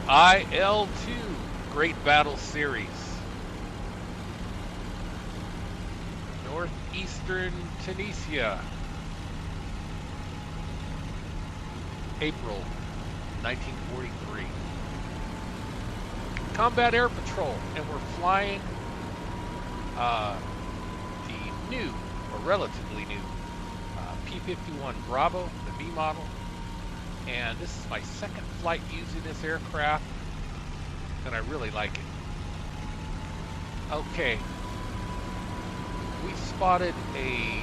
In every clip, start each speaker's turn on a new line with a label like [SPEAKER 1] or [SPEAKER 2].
[SPEAKER 1] IL-2 Great Battle Series. North Eastern Tunisia April 1943. Combat Air Patrol, and we're flying the new, or relatively new, P-51 Bravo, the B model. And this is my second flight using this aircraft, and I really like it. Okay, we spotted a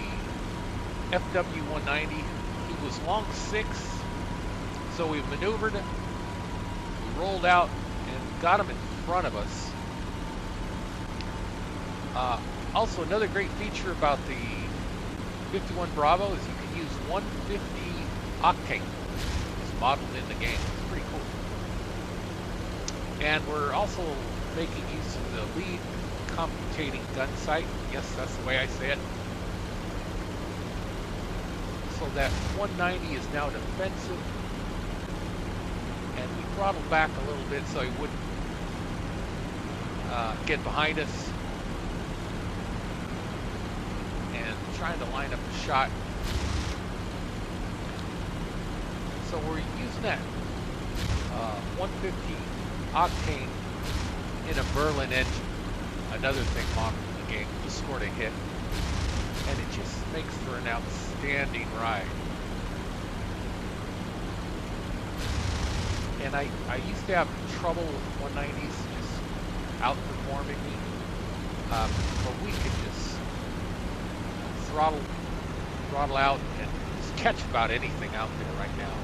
[SPEAKER 1] FW-190. He was long 6, so we maneuvered, we rolled out, and got him in front of us. Also, another great feature about the 51 Bravo is you can use 150 octane. It's modeled in the game. It's pretty cool. And we're also making use of the lead computating gun sight. Yes, that's the way I say it. So that 190 is now defensive. And we throttled back a little bit so he wouldn't get behind us. And trying to line up a shot. So we're using that 150 octane in a Berlin engine. Another thing modeled in the game. Just scored a hit. And it just makes for an outstanding ride. And I used to have trouble with 190s just outperforming me. But we could just throttle out and just catch about anything out there right now.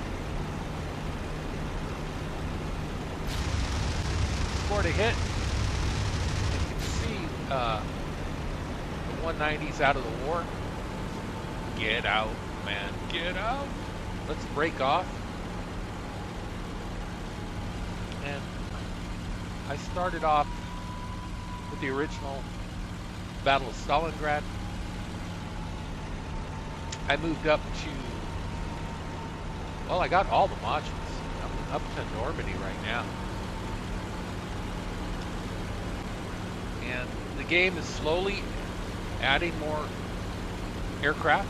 [SPEAKER 1] Scored a hit. You can see the 190s out of the war. Get out, man, get out. Let's break off. And I started off with the original Battle of Stalingrad. I moved up to, well, I got all the modules. I'm up to Normandy right now. And the game is slowly adding more aircraft.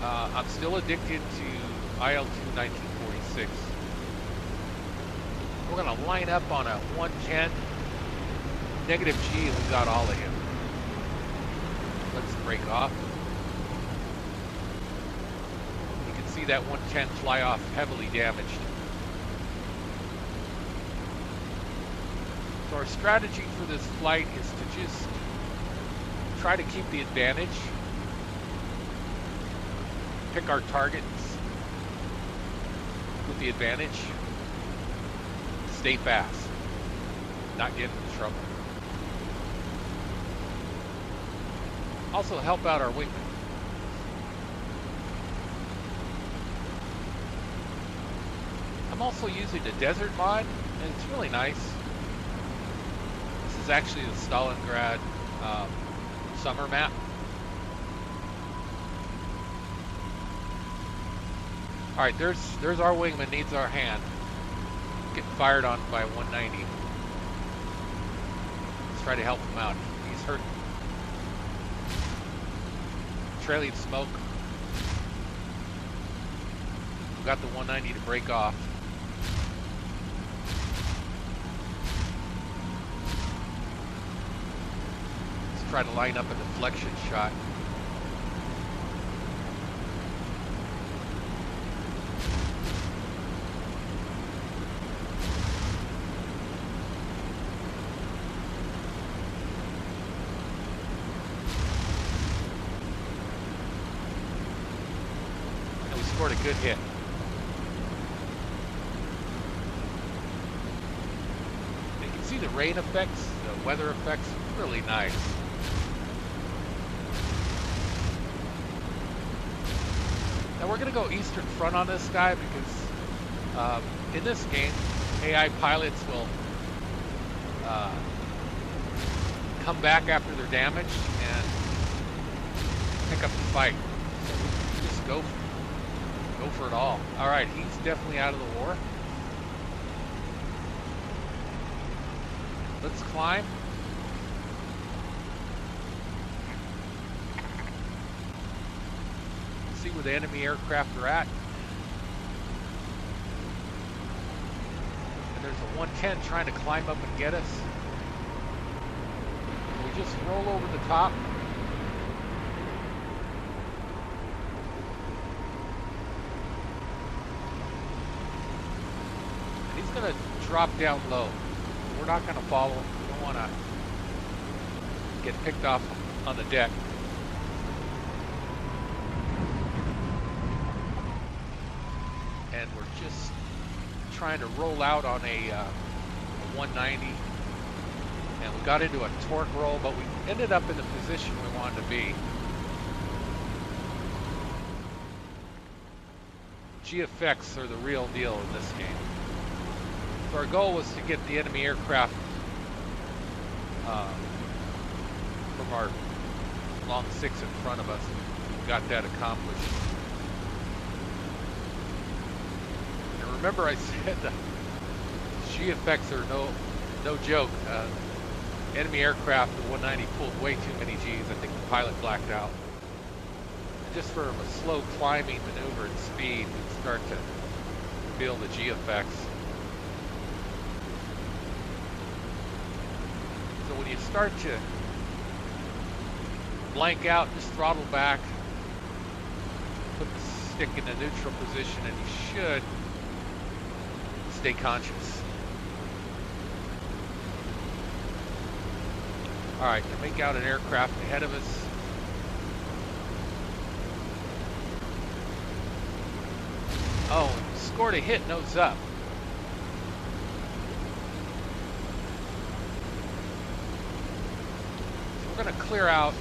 [SPEAKER 1] I'm still addicted to IL-2 1946. We're going to line up on a 110, negative G, and we got all of him. Let's break off. You can see that 110 fly off heavily damaged. So our strategy for this flight is to just try to keep the advantage, pick our targets with the advantage, stay fast, not get into trouble. Also help out our wingmen. I'm also using the desert mod, and it's really nice. This is actually the Stalingrad summer map. All right, there's our wingman, needs our hand. Getting fired on by 190. Let's try to help him out. He's hurt. Trailing smoke. We got the 190 to break off. Let's try to line up a deflection shot. Scored a good hit. You can see the rain effects, the weather effects, really nice. Now we're going to go Eastern Front on this guy because in this game, AI pilots will come back after they're damaged and pick up the fight. So just go Go for it all. All right, he's definitely out of the war. Let's climb. See where the enemy aircraft are at. And there's a 110 trying to climb up and get us. We just roll over the top. And he's going to drop down low. We're not going to follow him. We don't want to get picked off on the deck. And we're just trying to roll out on a 190. And we got into a torque roll, but we ended up in the position we wanted to be. GFX are the real deal in this game. So our goal was to get the enemy aircraft from our long 6 in front of us. We got that accomplished. And remember I said the GFX are no joke. Enemy aircraft, the 190 pulled way too many Gs. I think the pilot blacked out. And just for a slow climbing maneuver and speed, we start to feel the GFX. So when you start to blank out, just throttle back, put the stick in the neutral position, and you should stay conscious. All right, to make out an aircraft ahead of us. Oh, scored a hit nose up. So we're going to clear out.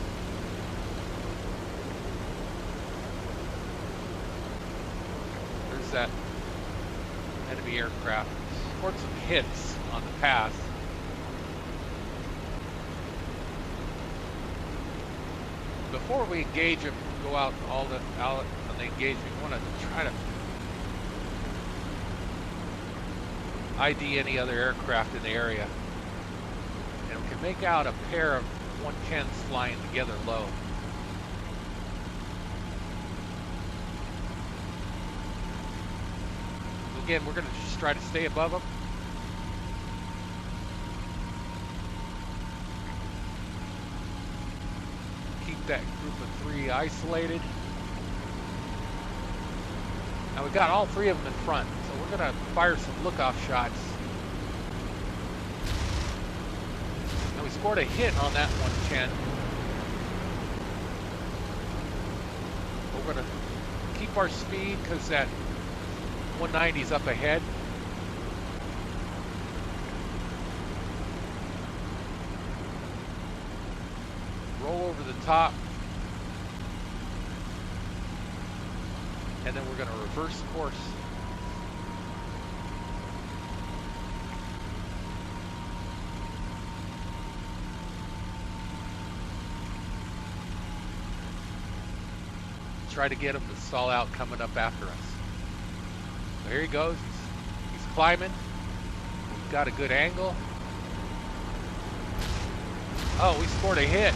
[SPEAKER 1] There's that enemy aircraft. Scored some hits on the pass. Before we engage him, go out on the engagement, we want to try to ID any other aircraft in the area. And we can make out a pair of 110s flying together low. So again, we're going to just try to stay above them. That group of 3 isolated. Now we got all 3 of them in front, so we're going to fire some lookoff shots. And we scored a hit on that 110. We're going to keep our speed because that 190 is up ahead. Roll over the top, and then we're going to reverse course. Try to get him to stall out coming up after us. So here he goes. He's climbing. We've got a good angle. Oh, we scored a hit.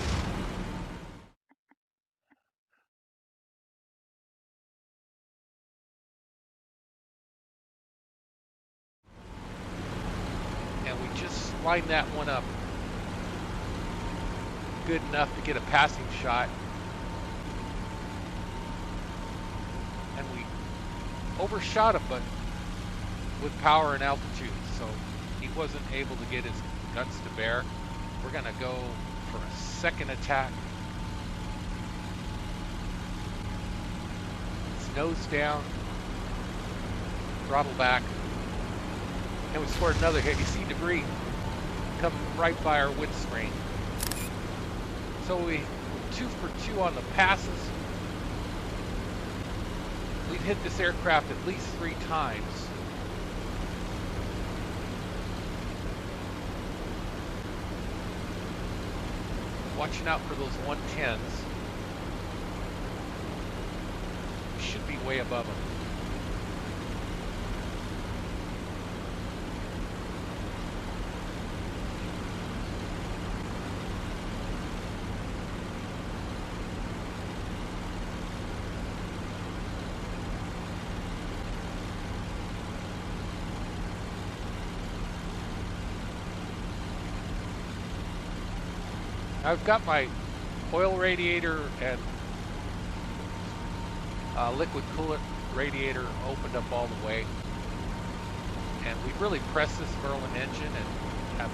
[SPEAKER 1] Line that one up good enough to get a passing shot, and we overshot him, but with power and altitude, so he wasn't able to get his guns to bear. We're gonna go for a second attack. It's nose down, throttle back, and we scored another hit. You see debris come right by our windscreen. So we 2 for 2 on the passes. We've hit this aircraft at least 3 times. Watching out for those 110s. We should be way above them. I've got my oil radiator and liquid coolant radiator opened up all the way, and we've really pressed this Merlin engine and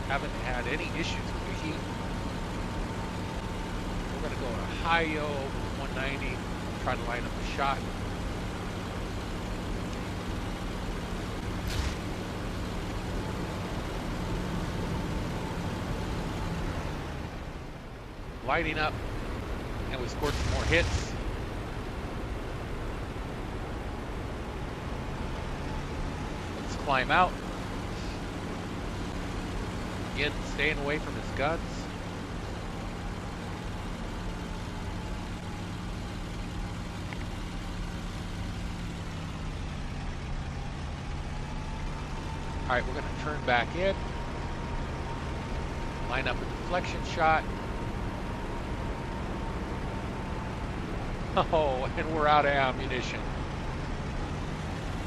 [SPEAKER 1] haven't had any issues with the heat. We're going to go at a high yaw over 190, try to line up a shot. Lighting up, and we scored some more hits. Let's climb out. Again, staying away from his guns. All right, we're going to turn back in, line up a deflection shot. Oh, and we're out of ammunition.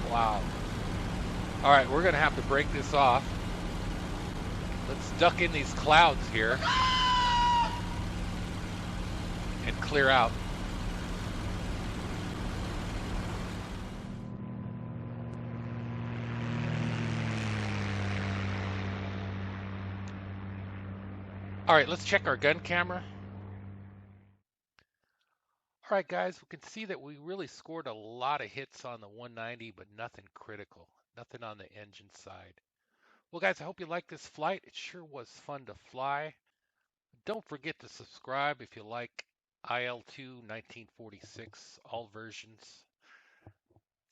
[SPEAKER 1] Wow. All right, we're going to have to break this off. Let's duck in these clouds here and clear out. All right, let's check our gun camera. All right, guys, we can see that we really scored a lot of hits on the 190, but nothing critical, nothing on the engine side. Well, guys, I hope you liked this flight. It sure was fun to fly. Don't forget to subscribe if you like IL-2 1946, all versions.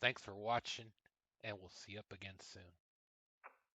[SPEAKER 1] Thanks for watching, and we'll see you up again soon.